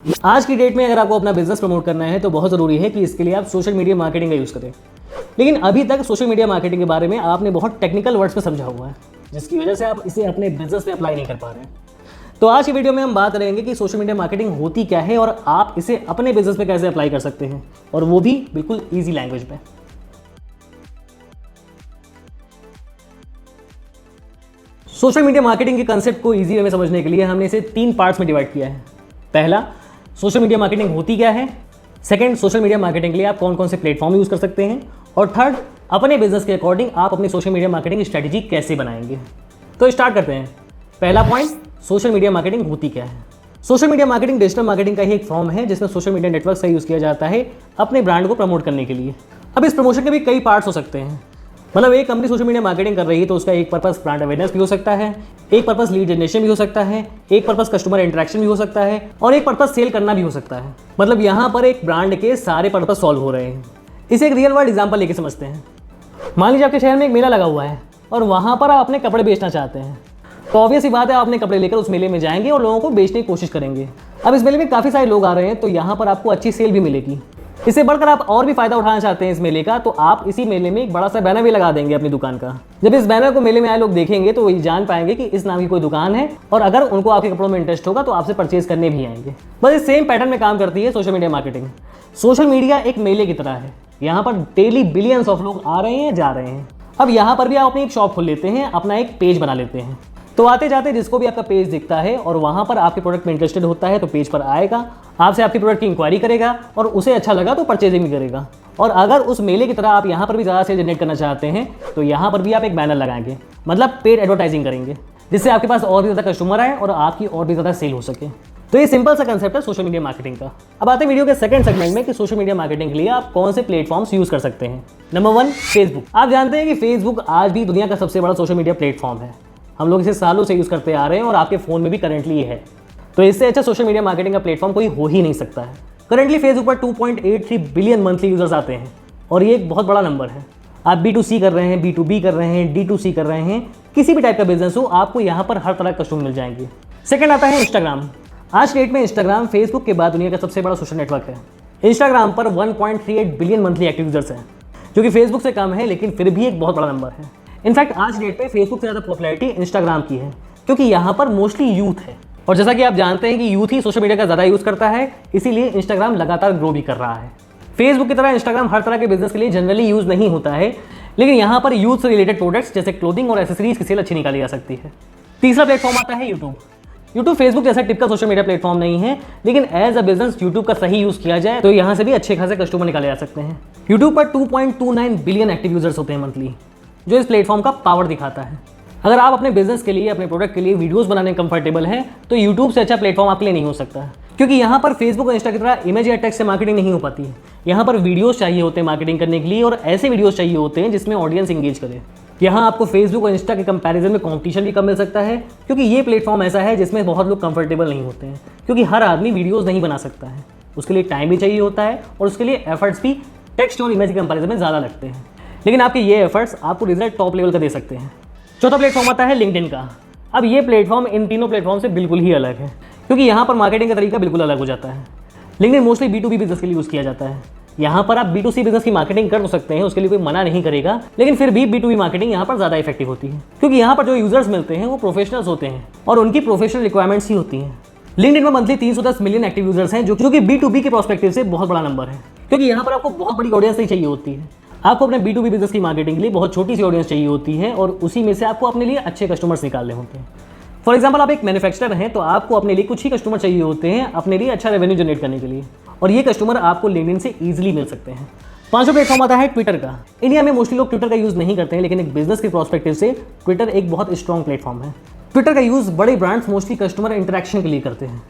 आज की डेट में अगर आपको अपना बिजनेस प्रमोट करना है तो बहुत ज़रूरी है कि इसके लिए आप सोशल मीडिया मार्केटिंग का यूज़ करें। लेकिन अभी तक सोशल मीडिया मार्केटिंग के बारे में आपने बहुत टेक्निकल वर्ड्स में समझा हुआ है, जिसकी वजह से आप इसे अपने बिजनेस में अप्लाई नहीं कर पा रहे हैं। तो आज की वीडियो में हम बात करेंगे कि सोशल मीडिया मार्केटिंग होती क्या है और आप इसे अपने बिजनेस में कैसे अप्लाई कर सकते हैं, और वो भी बिल्कुल ईजी लैंग्वेज में। सोशल मीडिया मार्केटिंग के कंसेप्ट को ईजी वे में समझने के लिए हमने इसे 3 पार्ट्स में डिवाइड किया है। पहला, सोशल मीडिया मार्केटिंग होती क्या है। सेकंड, सोशल मीडिया मार्केटिंग के लिए आप कौन कौन से प्लेटफॉर्म यूज़ कर सकते हैं। और थर्ड, अपने बिजनेस के अकॉर्डिंग आप अपनी सोशल मीडिया मार्केटिंग स्ट्रेटजी कैसे बनाएंगे। तो स्टार्ट करते हैं। पहला पॉइंट, सोशल मीडिया मार्केटिंग होती क्या है। Social media marketing digital marketing का ही एक फॉर्म है जिसमें सोशल मीडिया नेटवर्क का यूज़ किया जाता है अपने ब्रांड को प्रमोट करने के लिए। अब इस प्रमोशन के भी कई पार्ट्स हो सकते हैं। मतलब एक कंपनी सोशल मीडिया मार्केटिंग कर रही है तो उसका एक पर्पस ब्रांड अवेयरनेस भी हो सकता है, एक पर्पस लीड जनरेशन भी हो सकता है, एक पर्पस कस्टमर इंटरेक्शन भी हो सकता है, और एक पर्पस सेल करना भी हो सकता है। मतलब यहाँ पर एक ब्रांड के सारे पर्पस सॉल्व हो रहे हैं। इसे एक रियल वर्ल्ड एग्जांपल लेके समझते हैं। मान लीजिए आपके शहर में एक मेला लगा हुआ है और वहाँ पर आप अपने कपड़े बेचना चाहते हैं। तो ऑब्वियस ही बात है, आप अपने कपड़े लेकर उस मेले में जाएंगे और लोगों को बेचने की कोशिश करेंगे। अब इस मेले में काफ़ी सारे लोग आ रहे हैं तो यहाँ पर आपको अच्छी सेल भी मिलेगी। इससे बढ़कर आप और भी फायदा उठाना चाहते हैं इस मेले का, तो आप इसी मेले में एक बड़ा सा बैनर भी लगा देंगे अपनी दुकान का। जब इस बैनर को मेले में आए लोग देखेंगे तो वही जान पाएंगे कि इस नाम की कोई दुकान है, और अगर उनको आपके कपड़ों में इंटरेस्ट होगा तो आपसे परचेज करने भी आएंगे। बस इस सेम पैटर्न में काम करती है social media marketing. Social media एक मेले की तरह है, यहाँ पर डेली बिलियंस ऑफ लोग आ रहे हैं, जा रहे हैं। अब यहाँ पर भी आप अपनी एक शॉप खोल लेते हैं, अपना एक पेज बना लेते हैं। तो आते जाते जिसको भी आपका पेज दिखता है और वहाँ पर आपके प्रोडक्ट में इंटरेस्टेड होता है तो पेज पर आएगा, आपसे आपके प्रोडक्ट की इंक्वायरी करेगा और उसे अच्छा लगा तो परचेजिंग भी करेगा। और अगर उस मेले की तरह आप यहाँ पर भी ज़्यादा सेल जनरेट करना चाहते हैं तो यहाँ पर भी आप एक बैनर लगाएंगे, मतलब पेड एडवर्टाइजिंग करेंगे, जिससे आपके पास और भी ज़्यादा कस्टमर आए और आपकी और भी ज़्यादा सेल हो सके। तो ये सिंपल सा कंसेप्ट है सोशल मीडिया मार्केटिंग का। अब आते हैं वीडियो के सेकंड सेगमेंट में कि सोशल मीडिया मार्केटिंग के लिए आप कौन से प्लेटफॉर्म्स यूज़ कर सकते हैं। Number 1, Facebook. आप जानते हैं कि फेसबुक आज भी दुनिया का सबसे बड़ा सोशल मीडिया प्लेटफॉर्म है। हम लोग इसे सालों से यूज़ करते आ रहे हैं और आपके फ़ोन में भी करंटली ये है। तो इससे अच्छा सोशल मीडिया मार्केटिंग का प्लेटफॉर्म कोई हो ही नहीं सकता है। करंटली फेसबुक पर 2.83 बिलियन मंथली यूजर्स आते हैं और ये एक बहुत बड़ा नंबर है। आप B2C कर रहे हैं, B2B कर रहे हैं, D2C कर रहे हैं, किसी भी टाइप का बिजनेस हो, आपको यहाँ पर हर तरह का कस्टमर मिल जाएंगे। सेकंड आता है इंस्टाग्राम। आज के डेट में इंस्टाग्राम फेसबुक के बाद दुनिया का सबसे बड़ा सोशल नेटवर्क है। इंस्टाग्राम पर 1.38 बिलियन मंथली एक्टिव यूजर्स हैं, जो कि फेसबुक से कम है लेकिन फिर भी एक बहुत बड़ा नंबर है। इनफैक्ट आज डेट पे फेसबुक से ज़्यादा पॉपुलैरिटी इंस्टाग्राम की है, क्योंकि यहाँ पर मोस्टली यूथ है। और जैसा कि आप जानते हैं कि यूथ ही सोशल मीडिया का ज़्यादा यूज़ करता है, इसीलिए इंस्टाग्राम लगातार ग्रो भी कर रहा है। फेसबुक की तरह इंस्टाग्राम हर तरह के बिजनेस के लिए जनरली यूज़ नहीं होता है, लेकिन यहाँ पर यूथ से रिलेटेड प्रोडक्ट्स जैसे क्लोथिंग और एसेसरीज की सेल अच्छी निकाली जा सकती है। तीसरा प्लेटफॉर्म आता है यूट्यूब। यूट्यूब फेसबुक जैसा टिपिकल सोशल मीडिया प्लेटफॉर्म नहीं है, लेकिन एज अ बिजनेस यूट्यूब का सही यूज़ किया जाए तो यहाँ से भी अच्छे खासे कस्टमर निकाले जा सकते हैं। यूट्यूब पर 2.29 बिलियन एक्टिव यूजर्स होते हैं मंथली, जो इस प्लेटफॉर्म का पावर दिखाता है। अगर आप अपने बिजनेस के लिए, अपने प्रोडक्ट के लिए वीडियोस बनाने कंफर्टेबल हैं तो यूट्यूब से अच्छा प्लेटफॉर्म आपके लिए नहीं हो सकता है, क्योंकि यहाँ पर फेसबुक और इंस्टा की तरह इमेज या टेक्स्ट से मार्केटिंग नहीं हो पाती है। यहाँ पर वीडियोस चाहिए होते हैं मार्केटिंग करने के लिए, और ऐसे वीडियोस चाहिए होते हैं जिसमें ऑडियंस इंगेज करे। यहाँ आपको फेसबुक और इंस्टा के कंपैरिजन में कंपटीशन भी कम मिल सकता है, क्योंकि ये प्लेटफॉर्म ऐसा है जिसमें बहुत लोग कंफर्टेबल नहीं होते हैं, क्योंकि हर आदमी वीडियोज़ नहीं बना सकता है। उसके लिए टाइम भी चाहिए होता है और उसके लिए एफर्ट्स भी टेक्स्ट और इमेज के कंपैरिजन में ज़्यादा लगते हैं, लेकिन आपके ये एफर्ट्स आपको रिजल्ट टॉप लेवल का दे सकते हैं। चौथा प्लेटफॉर्म आता है लिंक्डइन का। अब ये प्लेटफॉर्म इन तीनों प्लेटफॉर्म से बिल्कुल ही अलग है, क्योंकि यहाँ पर मार्केटिंग का तरीका बिल्कुल अलग हो जाता है। लिंक्डइन मोस्टली B2B बिजनेस के लिए यूज़ किया जाता है। यहाँ पर आप B2C बिजनेस की मार्केटिंग कर सकते हैं, उसके लिए कोई मना नहीं करेगा, लेकिन फिर भी B2B मार्केटिंग यहाँ पर ज़्यादा इफेक्टिव होती है, क्योंकि यहाँ पर जो यूजर्स मिलते हैं वो प्रोफेशनल्स होते हैं और उनकी प्रोफेशनल रिक्वायरमेंट्स ही होती हैं। लिंक्डइन में मंथली 310 मिलियन एक्टिव यूजर्स हैं, जो कि B2B के प्रोस्पेक्टिव से बहुत बड़ा नंबर है, क्योंकि यहाँ पर आपको बहुत बड़ी ऑडियंस नहीं चाहिए होती है। आपको अपने B2B बिजनेस की मार्केटिंग के लिए बहुत छोटी सी ऑडियंस चाहिए होती है और उसी में से आपको अपने लिए अच्छे कस्टमर्स निकालने होते हैं। फॉर एग्जाम्पल, आप एक मैन्युफैक्चरर हैं तो आपको अपने लिए कुछ ही कस्टमर चाहिए होते हैं अपने लिए अच्छा रेवेन्यू जनरेट करने के लिए, और ये कस्टमर आपको लिंक्डइन से ईजिली मिल सकते हैं। पांचवा प्लेटफॉर्म आता है ट्विटर का। इंडिया में मोस्टली लोग ट्विटर का यूज़ नहीं करते हैं, लेकिन एक बिजनेस के प्रोस्पेक्टिव से ट्विटर एक बहुत स्ट्रॉन्ग प्लेटफॉर्म है। ट्विटर का यूज़ बड़े ब्रांड्स मोस्टली कस्टमर इंटरेक्शन के लिए करते हैं।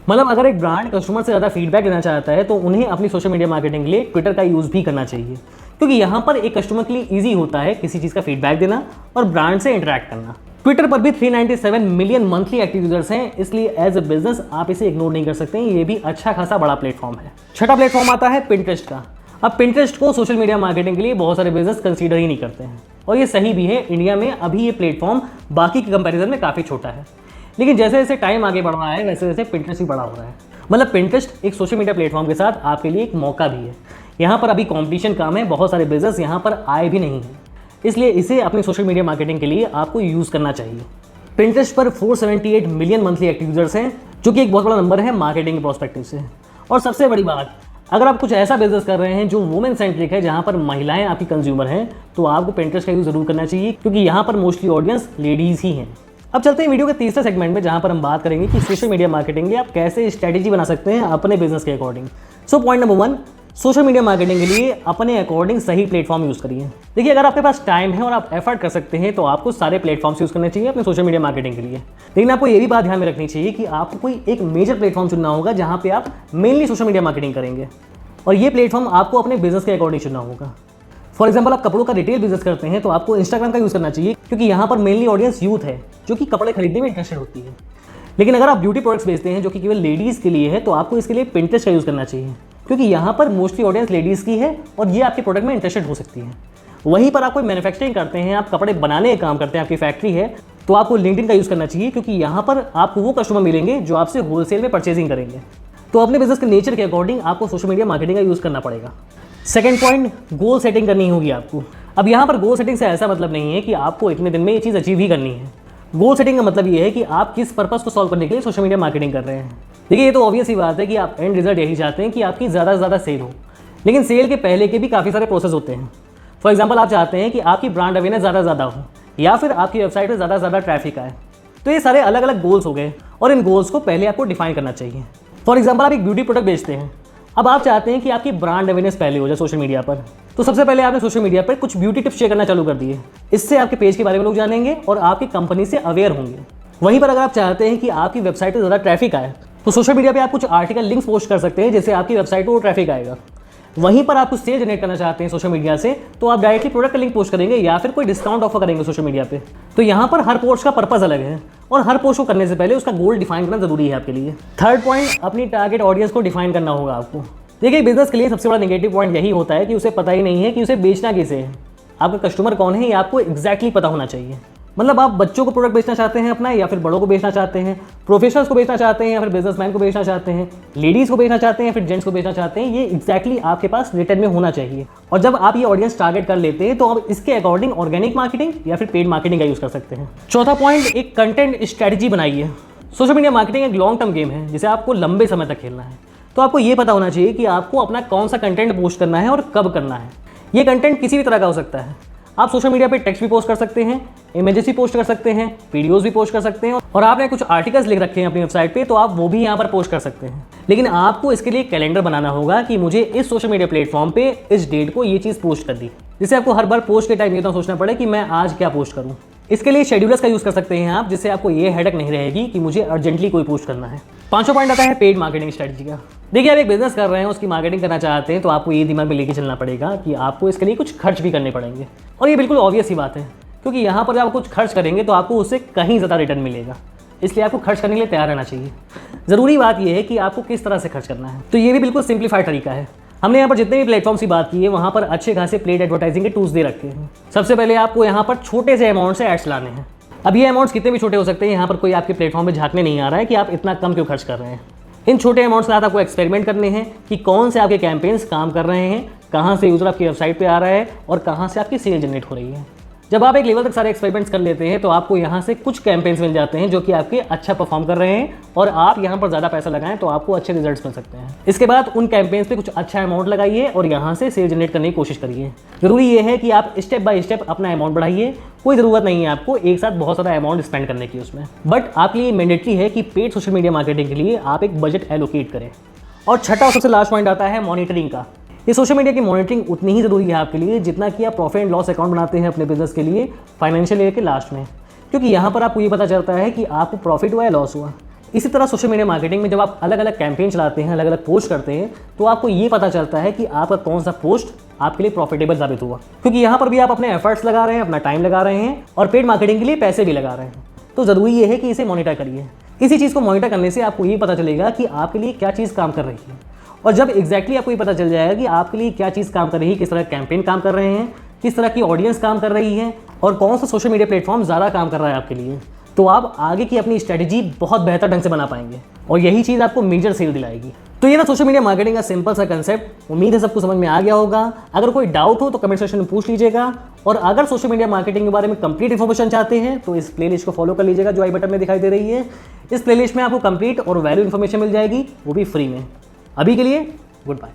मतलब अगर एक ब्रांड कस्टमर से ज़्यादा फीडबैक लेना चाहता है तो उन्हें अपनी सोशल मीडिया मार्केटिंग के लिए ट्विटर का यूज़ भी करना चाहिए, क्योंकि यहाँ पर एक कस्टमर के लिए ईजी होता है किसी चीज़ का फीडबैक देना और ब्रांड से इंटरेक्ट करना। ट्विटर पर भी 397 मिलियन मंथली एक्टिव यूजर्स हैं, इसलिए एज अ बिजनेस आप इसे इग्नोर नहीं कर सकते हैं। ये भी अच्छा खासा बड़ा प्लेटफॉर्म है। छठा प्लेटफॉर्म आता है पिंटरेस्ट का। अब पिंटरेस्ट को सोशल मीडिया मार्केटिंग के लिए बहुत सारे बिजनेस कंसीडर ही नहीं करते हैं, और ये सही भी है। इंडिया में अभी ये प्लेटफॉर्म बाकी के कंपैरिजन में काफ़ी छोटा है, लेकिन जैसे जैसे टाइम आगे बढ़ रहा है वैसे वैसे पिंटरेस्ट भी बड़ा हो रहा है। मतलब पिंटरेस्ट एक सोशल मीडिया प्लेटफॉर्म के साथ आपके लिए एक मौका भी है। यहाँ पर अभी कंपटीशन कम है, बहुत सारे बिजनेस यहाँ पर आए भी नहीं हैं, इसलिए इसे अपनी सोशल मीडिया मार्केटिंग के लिए आपको यूज़ करना चाहिए। पिंटरेस्ट पर 478 मिलियन मंथली एक्टिव यूजर्स हैं, जो कि एक बहुत बड़ा नंबर है मार्केटिंग के प्रोस्पेक्टिव से। और सबसे बड़ी बात, अगर आप कुछ ऐसा बिजनेस कर रहे हैं जो वुमेन सेंट्रिक है, जहाँ पर महिलाएं आपकी कंज्यूमर हैं, तो आपको पिंटरेस्ट का यूज़ जरूर करना चाहिए, क्योंकि यहाँ पर मोस्टली ऑडियंस लेडीज़ ही हैं। अब चलते हैं वीडियो के तीसरे सेगमेंट में, जहाँ पर हम बात करेंगे कि सोशल मीडिया मार्केटिंग के लिए आप कैसे स्ट्रैटेजी बना सकते हैं अपने बिजनेस के according. So point number 1, social media marketing के लिए अपने अकॉर्डिंग सही प्लेटफॉर्म यूज़ करिए। देखिए, अगर आपके पास टाइम है और आप एफर्ट कर सकते हैं तो आपको सारे प्लेटफॉर्म्स यूज़ करने चाहिए अपने सोशल मीडिया मार्केटिंग के लिए। लेकिन आपको ये भी बात ध्यान में रखनी चाहिए कि आपको कोई एक मेजर प्लेटफॉर्म चुनना होगा जहाँ पे आप मेनली सोशल मीडिया मार्केटिंग करेंगे, और ये प्लेटफॉर्म आपको अपने बिजनेस के अकॉर्डिंग चुनना होगा। फॉर एग्जाम्पल, आप कपड़ों का रिटेल बिजनेस करते हैं तो आपको इंस्टाग्राम का यूज़ करना चाहिए, क्योंकि यहाँ पर मेनली ऑडियंस यूथ है जो कि कपड़े खरीदने में इंटरेस्टेड होती है। लेकिन अगर आप ब्यूटी प्रोडक्ट्स बेचते हैं जो कि केवल लेडीज़ के लिए है, तो आपको इसके लिए पिंटरेस्ट का यूज़ करना चाहिए, क्योंकि यहाँ पर मोस्टली ऑडियंस लेडीज़ की है और ये आपके प्रोडक्ट में इंटरेस्टेड हो सकती है। वहीं पर आप कोई मैन्युफैक्चरिंग करते हैं, आप कपड़े बनाने का काम करते हैं, आपकी फैक्ट्री है, तो आपको लिंक्डइन का यूज़ करना चाहिए, क्योंकि यहाँ पर आपको वो कस्टमर मिलेंगे जो आपसे होलसेल में परचेजिंग करेंगे। तो अपने बिजनेस के नेचर के अकॉर्डिंग आपको सोशल मीडिया मार्केटिंग का यूज़ करना पड़ेगा। सेकंड पॉइंट, गोल सेटिंग करनी होगी आपको। अब यहाँ पर गोल सेटिंग से ऐसा मतलब नहीं है कि आपको इतने दिन में ये चीज़ अचीव ही करनी है। गोल सेटिंग का मतलब ये है कि आप किस पर्पस को सॉल्व करने के लिए सोशल मीडिया मार्केटिंग कर रहे हैं। देखिए, ये तो ऑब्वियस ही बात है कि आप एंड रिजल्ट यही चाहते हैं कि आपकी ज़्यादा से ज़्यादा सेल हो, लेकिन सेल के पहले के भी काफ़ी सारे प्रोसेस होते हैं। फॉर एग्जाम्पल, आप चाहते हैं कि आपकी ब्रांड अवेयरनेस ज़्यादा से ज़्यादा हो, या फिर आपकी वेबसाइट पर ज़्यादा से ज़्यादा ट्रैफिक आए। तो ये सारे अलग अलग गोल्स हो गए, और इन गोल्स को पहले आपको डिफाइन करना चाहिए। फॉर एग्जाम्पल, आप एक ब्यूटी प्रोडक्ट बेचते हैं, अब आप चाहते हैं कि आपकी ब्रांड अवेयरनेस पहले हो जाए सोशल मीडिया पर, तो सबसे पहले आपने सोशल मीडिया पर कुछ ब्यूटी टिप्स शेयर करना चालू कर दिए। इससे आपके पेज के बारे में लोग जानेंगे और आपकी कंपनी से अवेयर होंगे। वहीं पर अगर आप चाहते हैं कि आपकी वेबसाइट पर ज़्यादा ट्रैफिक आए, तो सोशल मीडिया पे आप कुछ आर्टिकल लिंक्स पोस्ट कर सकते हैं, जिससे आपकी वेबसाइट पर वो ट्रैफिक आएगा। वहीं पर आप कुछ सेल जनरेट करना चाहते हैं सोशल मीडिया से, तो आप डायरेक्टली प्रोडक्ट का लिंक पोस्ट करेंगे या फिर कोई डिस्काउंट ऑफर करेंगे सोशल मीडिया पे। तो यहाँ पर हर पोस्ट का पर्पस अलग है, और हर पोस्ट को करने से पहले उसका गोल डिफाइन करना जरूरी है आपके लिए। थर्ड पॉइंट, अपनी टारगेट ऑडियंस को डिफाइन करना होगा आपको। देखिए, बिजनेस के लिए सबसे बड़ा नेगेटिव पॉइंट यही होता है कि उसे पता ही नहीं है कि उसे बेचना किसे है। आपका कस्टमर कौन है ये आपको एग्जैक्टली पता होना चाहिए। मतलब आप बच्चों को प्रोडक्ट बेचना चाहते हैं अपना, या फिर बड़ों को बेचना चाहते हैं, प्रोफेशनल्स को बेचना चाहते हैं, या फिर बिजनेसमैन को बेचना चाहते हैं, लेडीज़ को बेचना चाहते हैं, या फिर जेंट्स को बेचना चाहते हैं, ये एग्जैक्टली आपके पास रिटर्न में होना चाहिए। और जब आप ये ऑडियंस टारगेट कर लेते हैं, तो आप इसके अकॉर्डिंग ऑर्गेनिक मार्केटिंग या फिर पेड मार्केटिंग का यूज़ कर सकते हैं। चौथा पॉइंट, एक कंटेंट स्ट्रैटेजी बनाइए। सोशल मीडिया मार्केटिंग एक लॉन्ग टर्म गेम है, जिसे आपको लंबे समय तक खेलना है। तो आपको ये पता होना चाहिए कि आपको अपना कौन सा कंटेंट पोस्ट करना है और कब करना है। ये कंटेंट किसी भी तरह का हो सकता है। आप सोशल मीडिया पे टेक्स्ट भी पोस्ट कर सकते हैं, इमेजेस भी पोस्ट कर सकते हैं, वीडियोस भी पोस्ट कर सकते हैं, और आपने कुछ आर्टिकल्स लिख रखे हैं अपनी वेबसाइट पे, तो आप वो भी यहाँ पर पोस्ट कर सकते हैं। लेकिन आपको इसके लिए कैलेंडर बनाना होगा कि मुझे इस सोशल मीडिया प्लेटफॉर्म पे इस डेट को ये चीज़ पोस्ट कर दी, जिससे आपको हर बार पोस्ट के टाइम ये तो सोचना पड़े कि मैं आज क्या पोस्ट करूँ। इसके लिए शेड्यूलर्स का यूज़ कर सकते हैं आप, जिससे आपको ये हेडेक नहीं रहेगी कि मुझे अर्जेंटली कोई पोस्ट करना है। पांचवा पॉइंट आता है पेड मार्केटिंग स्ट्रेटजी का। देखिए, आप एक बिजनेस कर रहे हैं, उसकी मार्केटिंग करना चाहते हैं, तो आपको ये दिमाग में लेके चलना पड़ेगा कि आपको इसके लिए कुछ खर्च भी करने पड़ेंगे। और ये बिल्कुल ऑब्वियस ही बात है, क्योंकि यहाँ पर जब आप कुछ खर्च करेंगे तो आपको उससे कहीं ज़्यादा रिटर्न मिलेगा, इसलिए आपको खर्च करने के लिए तैयार रहना चाहिए। ज़रूरी बात यह है कि आपको किस तरह से खर्च करना है, तो ये भी बिल्कुल सिंप्लीफाइड तरीका है। हमने यहाँ पर जितने भी प्लेटफॉर्म्स की बात की है, वहाँ पर अच्छे खासे पेड एडवर्टाइजिंग के टूल्स दे रखे हैं। सबसे पहले आपको यहाँ पर छोटे से अमाउंट से एड्स लाने हैं। अब ये अमाउंट्स कितने भी छोटे हो सकते हैं, यहाँ पर कोई आपके प्लेटफॉर्म में झांकने नहीं आ रहा है कि आप इतना कम क्यों खर्च कर रहे हैं। इन छोटे अमाउंट्स के साथ आपको एक्सपेरिमेंट करने हैं कि कौन से आपके कैंपेन्स काम कर रहे हैं, कहाँ से यूज़र आपकी वेबसाइट पे आ रहा है और कहाँ से आपकी सेल जनरेट हो रही है। जब आप एक लेवल तक सारे एक्सपेरिमेंट्स कर लेते हैं, तो आपको यहाँ से कुछ कैंपेन्स मिल जाते हैं जो कि आपके अच्छा परफॉर्म कर रहे हैं, और आप यहाँ पर ज़्यादा पैसा लगाएं तो आपको अच्छे रिजल्ट्स मिल सकते हैं। इसके बाद उन कैंपेन्स पे कुछ अच्छा अमाउंट लगाइए और यहाँ से सेल जनरेट करने की कोशिश करिए। जरूरी ये है कि आप स्टेप बाय स्टेप अपना अमाउंट बढ़ाइए। कोई ज़रूरत नहीं है आपको एक साथ बहुत सारा अमाउंट स्पेंड करने की उसमें, बट आपके लिए मैंडेटरी है कि पेड सोशल मीडिया मार्केटिंग के लिए आप एक बजट एलोकेट करें। और छठा और सबसे लास्ट पॉइंट आता है मॉनिटरिंग का। ये सोशल मीडिया की मॉनिटरिंग उतनी ही ज़रूरी है आपके लिए जितना कि आप प्रॉफिट एंड लॉस अकाउंट बनाते हैं अपने बिजनेस के लिए फाइनेंशियल ईयर के लास्ट में, क्योंकि यहाँ पर आपको ये पता चलता है कि आपको प्रॉफिट हुआ या लॉस हुआ। इसी तरह सोशल मीडिया मार्केटिंग में जब आप अलग अलग कैंपेन चलाते हैं, अलग अलग पोस्ट करते हैं, तो आपको ये पता चलता है कि आपका कौन सा पोस्ट आपके लिए प्रॉफिटेबल साबित हुआ, क्योंकि यहाँ पर भी आप अपने एफर्ट्स लगा रहे हैं, अपना टाइम लगा रहे हैं और पेड मार्केटिंग के लिए पैसे भी लगा रहे हैं। तो ज़रूरी ये है कि इसे मॉनिटर करिए। इसी चीज़ को मॉनिटर करने से आपको ये पता चलेगा कि आपके लिए क्या चीज़ काम कर रही है, और जब एग्जैक्टली आपको ये पता चल जाएगा कि आपके लिए क्या चीज़ काम कर रही है, किस तरह कैंपेन काम कर रहे हैं, किस तरह की ऑडियंस काम कर रही है और कौन सा सोशल मीडिया प्लेटफॉर्म ज़्यादा काम कर रहा है आपके लिए, तो आप आगे की अपनी स्ट्रेटेजी बहुत बेहतर ढंग से बना पाएंगे और यही चीज़ आपको मेजर सेल दिलाएगी। तो ये ना सोशल मीडिया मार्केटिंग का सिंपल सा कंसेप्ट। उम्मीद है सबको समझ में आ गया होगा। अगर कोई डाउट हो तो कमेंट सेक्शन में पूछ लीजिएगा और अगर सोशल मीडिया मार्केटिंग के बारे में कंप्लीट इन्फॉर्मेशन चाहते हैं तो इस प्लेलिस्ट को फॉलो कर लीजिएगा जो आई बटन में दिखाई दे रही है। इस प्लेलिस्ट में आपको कंप्लीट और वैल्यू इन्फॉर्मेशन मिल जाएगी, वो भी फ्री में। अभी के लिए गुड बाय।